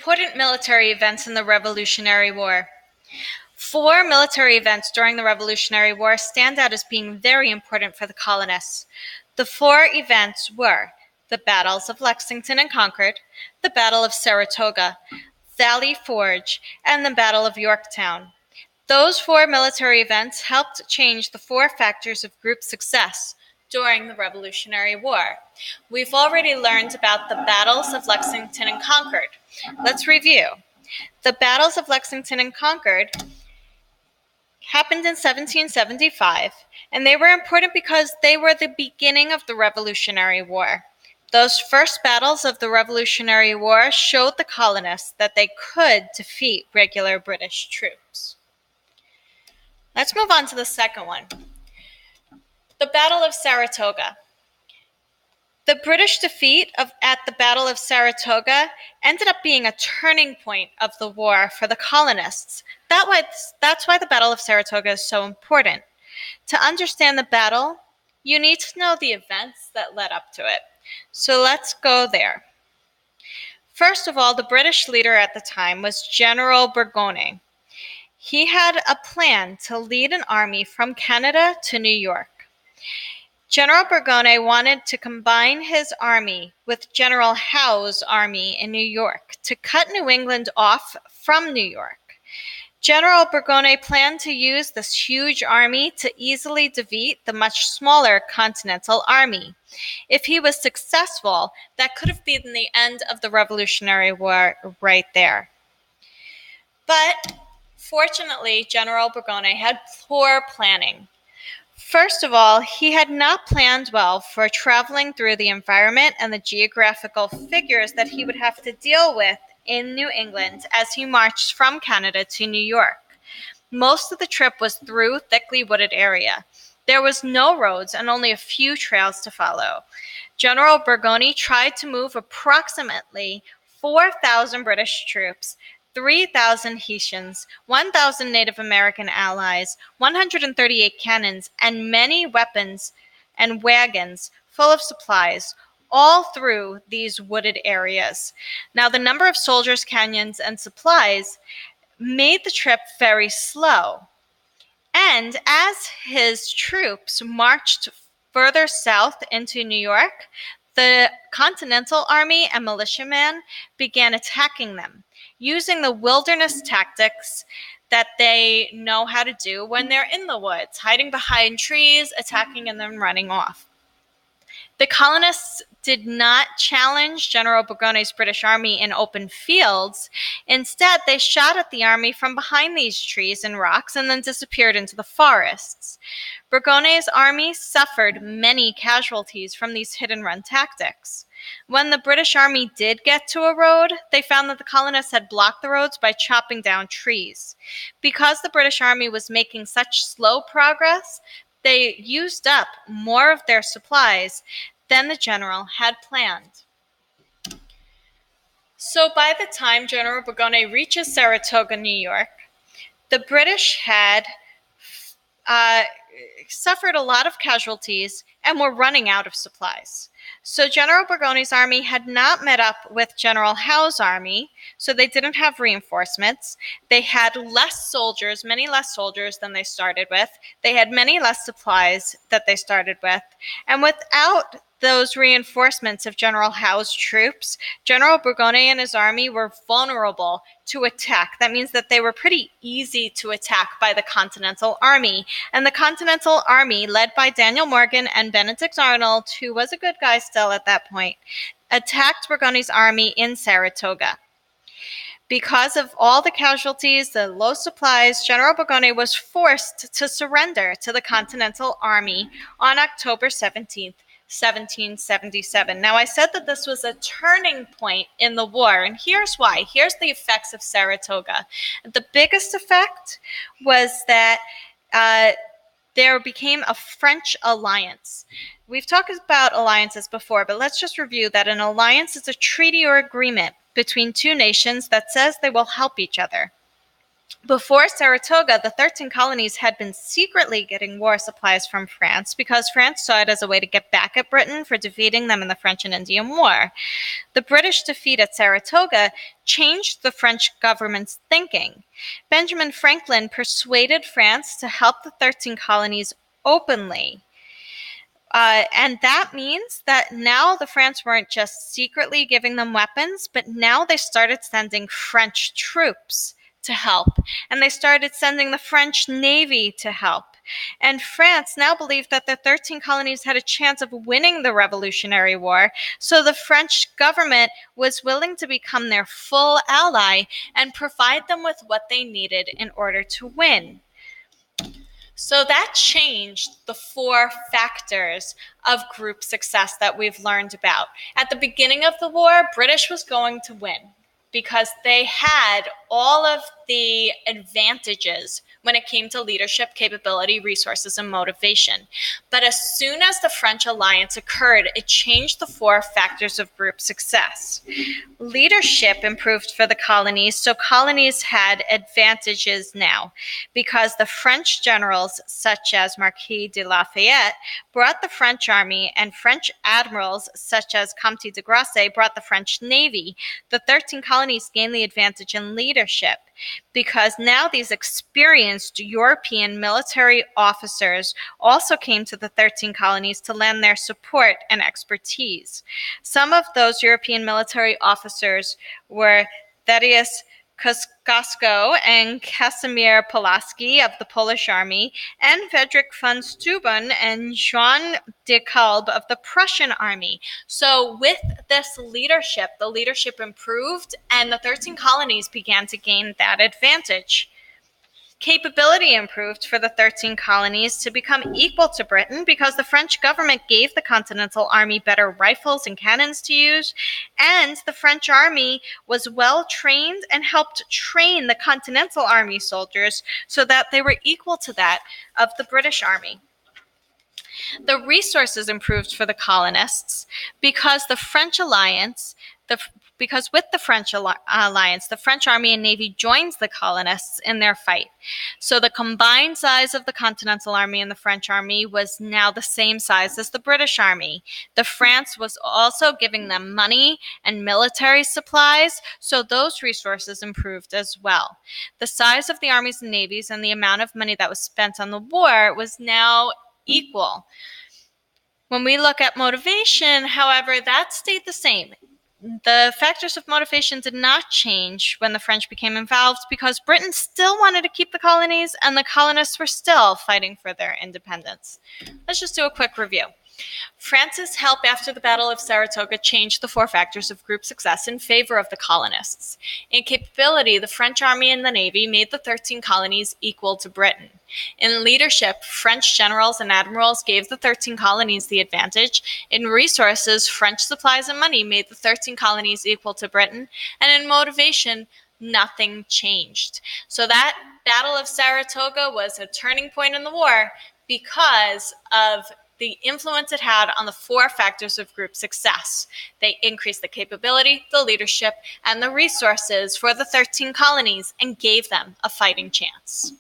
Important military events in the Revolutionary War. 4 military events during the Revolutionary War stand out as being very important for the colonists. The 4 events were the battles of Lexington and Concord, the Battle of Saratoga, Valley Forge, and the Battle of Yorktown. Those 4 military events helped change the 4 factors of group success during the Revolutionary War. We've already learned about the battles of Lexington and Concord. Let's review. The battles of Lexington and Concord happened in 1775, and they were important because they were the beginning of the Revolutionary War. Those first battles of the Revolutionary War showed the colonists that they could defeat regular British troops. Let's move on to the second one. The Battle of Saratoga. The British defeat at the Battle of Saratoga ended up being a turning point of the war for the colonists. That's why the Battle of Saratoga is so important. To understand the battle, you need to know the events that led up to it. So let's go there. First of all, the British leader at the time was General Burgoyne. He had a plan to lead an army from Canada to New York. General Burgoyne wanted to combine his army with General Howe's army in New York to cut New England off from New York. General Burgoyne planned to use this huge army to easily defeat the much smaller Continental Army. If he was successful, that could have been the end of the Revolutionary War right there. But fortunately, General Burgoyne had poor planning. First of all, he had not planned well for traveling through the environment and the geographical figures that he would have to deal with in New England as he marched from Canada to New York. Most of the trip was through thickly wooded area. There was no roads and only a few trails to follow. General Burgoyne tried to move approximately 4,000 British troops, 3,000 Hessians, 1,000 Native American allies, 138 cannons, and many weapons and wagons full of supplies, all through these wooded areas. Now, the number of soldiers, cannons, and supplies made the trip very slow. And as his troops marched further south into New York, the Continental Army and militiamen began attacking them, using the wilderness tactics that they know how to do when they're in the woods, hiding behind trees, attacking, and then running off. The colonists did not challenge General Burgoyne's British army in open fields. Instead, they shot at the army from behind these trees and rocks and then disappeared into the forests. Burgoyne's army suffered many casualties from these hit-and-run tactics. When the British army did get to a road, they found that the colonists had blocked the roads by chopping down trees. Because the British army was making such slow progress, they used up more of their supplies than the general had planned. So by the time General Burgoyne reaches Saratoga, New York, the British had suffered a lot of casualties and were running out of supplies. So General Burgoyne's army had not met up with General Howe's army, so they didn't have reinforcements. They had less soldiers, many less soldiers than they started with. They had many less supplies that they started with. And without those reinforcements of General Howe's troops, General Burgoyne and his army were vulnerable to attack. That means that they were pretty easy to attack by the Continental Army. And the Continental Army, led by Daniel Morgan and Benedict Arnold, who was a good guy still at that point, attacked Burgoyne's army in Saratoga. Because of all the casualties, the low supplies, General Burgoyne was forced to surrender to the Continental Army on October 17th, 1777. Now, I said that this was a turning point in the war, and here's why. Here's the effects of Saratoga. The biggest effect was that there became a French alliance. We've talked about alliances before, but let's just review that an alliance is a treaty or agreement between two nations that says they will help each other. Before Saratoga, the 13 colonies had been secretly getting war supplies from France because France saw it as a way to get back at Britain for defeating them in the French and Indian War. The British defeat at Saratoga changed the French government's thinking. Benjamin Franklin persuaded France to help the 13 colonies openly. And that means that now the France weren't just secretly giving them weapons, but now they started sending French troops to help. And they started sending the French Navy to help. And France now believed that the 13 colonies had a chance of winning the Revolutionary War, so the French government was willing to become their full ally and provide them with what they needed in order to win. So that changed the 4 factors of group success that we've learned about. At the beginning of the war, British was going to win because they had all of the advantages when it came to leadership, capability, resources, and motivation. But as soon as the French alliance occurred, it changed the 4 factors of group success. Leadership improved for the colonies, so colonies had advantages now because the French generals, such as Marquis de Lafayette, brought the French army, and French admirals, such as Comte de Grasse, brought the French navy. The 13 colonies gained the advantage in leadership because now these experienced European military officers also came to the 13 colonies to lend their support and expertise. Some of those European military officers were Thaddeus Kosciuszko and Casimir Pulaski of the Polish army, and Frederick von Steuben and Jean de Kalb of the Prussian army. So with this leadership, the leadership improved, and the 13 colonies began to gain that advantage. Capability improved for the 13 colonies to become equal to Britain because the French government gave the Continental Army better rifles and cannons to use, and the French army was well trained and helped train the Continental Army soldiers so that they were equal to that of the British Army. The resources improved for the colonists because the French alliance, because with the French alliance, the French army and navy joins the colonists in their fight. So the combined size of the Continental Army and the French army was now the same size as the British army. The France was also giving them money and military supplies, so those resources improved as well. The size of the armies and navies and the amount of money that was spent on the war was now equal. When we look at motivation, however, that stayed the same. The factors of motivation did not change when the French became involved because Britain still wanted to keep the colonies and the colonists were still fighting for their independence. Let's just do a quick review. France's help after the Battle of Saratoga changed the 4 factors of group success in favor of the colonists. In capability, the French army and the navy made the 13 colonies equal to Britain. In leadership, French generals and admirals gave the 13 colonies the advantage. In resources, French supplies and money made the 13 colonies equal to Britain. And in motivation, nothing changed. So that Battle of Saratoga was a turning point in the war because of the influence it had on the 4 factors of group success. They increased the capability, the leadership, and the resources for the 13 colonies and gave them a fighting chance.